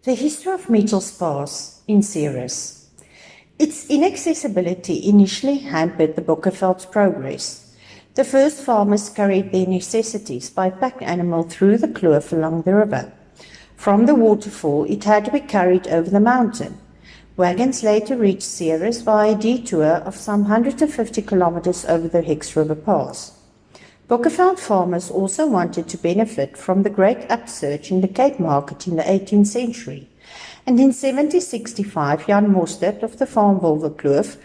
The history of Mitchell's Pass in Ceres. Its inaccessibility initially hampered the Bokkeveld's progress. The first farmers carried their necessities by pack animal through the kloof along the river. From the waterfall, it had to be carried over the mountain. Wagons later reached Ceres via a detour of some 150 kilometers over the Hoek River Pass. Bokkeveld farmers also wanted to benefit from the great upsurge in the Cape market in the 18th century, and in 1765 Jan Mostert of the Farmwolwe Kloof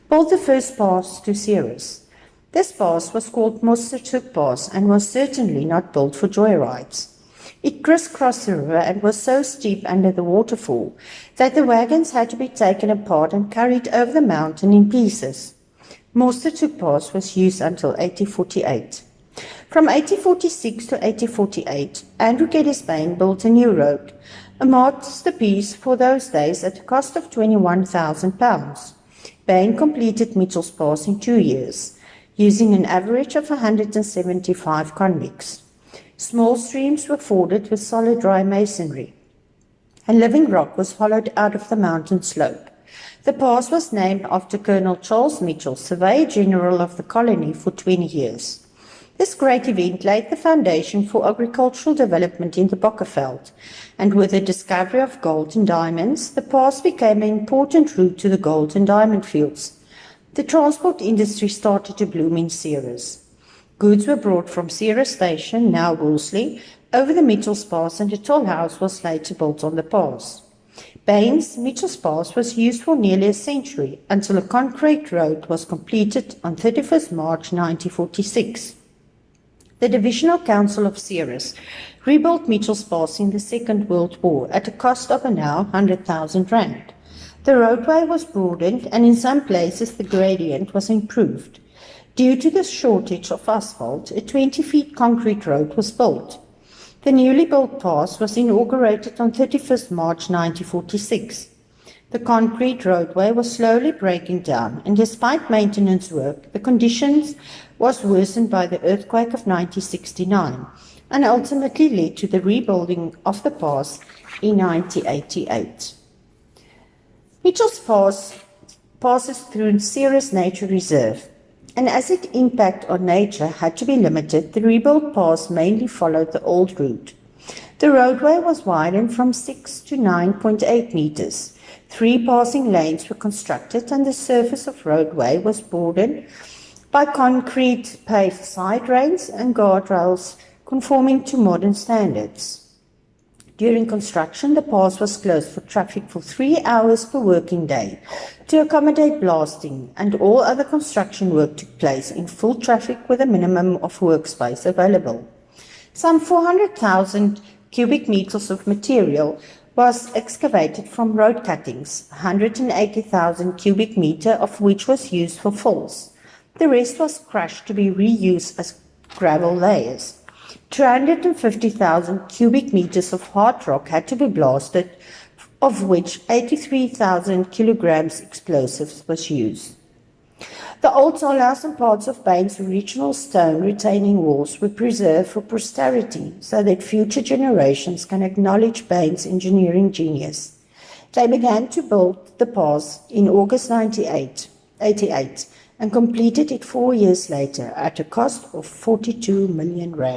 built the first pass to Ceres. This pass was called Mostert's Hoek Pass and was certainly not built for joyrides. It crisscrossed the river and was so steep under the waterfall that the wagons had to be taken apart and carried over the mountain in pieces. Mostert's Hoek Pass was used until 1848. From 1846 to 1848, Andrew Geddes built a new road, a masterpiece for those days at a cost of £21,000. Bain completed Mitchell's Pass in 2 years, using an average of 175 convicts. Small streams were forded with solid dry masonry, and living rock was hollowed out of the mountain slope. The pass was named after Colonel Charles Michell, Surveyor General of the colony for 20 years. This great event laid the foundation for agricultural development in the Bokkeveld, and with the discovery of gold and diamonds, the pass became an important route to the gold and diamond fields. The transport industry started to bloom in Ceres. Goods were brought from Ceres Station, now Wolseley, over the Mitchell's Pass, and a toll house was later built on the pass. Bain's Mitchell's Pass was used for nearly a century until a concrete road was completed on 31st March 1946. The Divisional Council of Ceres rebuilt Mitchell's Pass in the Second World War at a cost of now R100,000. The roadway was broadened and in some places the gradient was improved. Due to the shortage of asphalt, a 20-foot concrete road was built. The newly built pass was inaugurated on 31st March 1946. The concrete roadway was slowly breaking down, and despite maintenance work, the conditions was worsened by the earthquake of 1969 and ultimately led to the rebuilding of the pass in 1988. Mitchell's Pass passes through Ceres Nature Reserve, and as its impact on nature had to be limited, the rebuilt pass mainly followed the old route. The roadway was widened from 6 to 9.8 meters. 3 passing lanes were constructed, and the surface of roadway was broadened by concrete paved side rails and guardrails conforming to modern standards. During construction, the pass was closed for traffic for 3 hours per working day to accommodate blasting, and all other construction work took place in full traffic with a minimum of workspace available. Some 400,000 cubic meters of material was excavated from road cuttings, 180,000 cubic meters of which was used for fills. The rest was crushed to be reused as gravel layers. 250,000 cubic meters of hard rock had to be blasted, of which 83,000 kilograms explosives was used. The old tollhouse and parts of Bain's original stone retaining walls were preserved for posterity so that future generations can acknowledge Bain's engineering genius. They began to build the pass in August 1988 and completed it 4 years later at a cost of R42 million.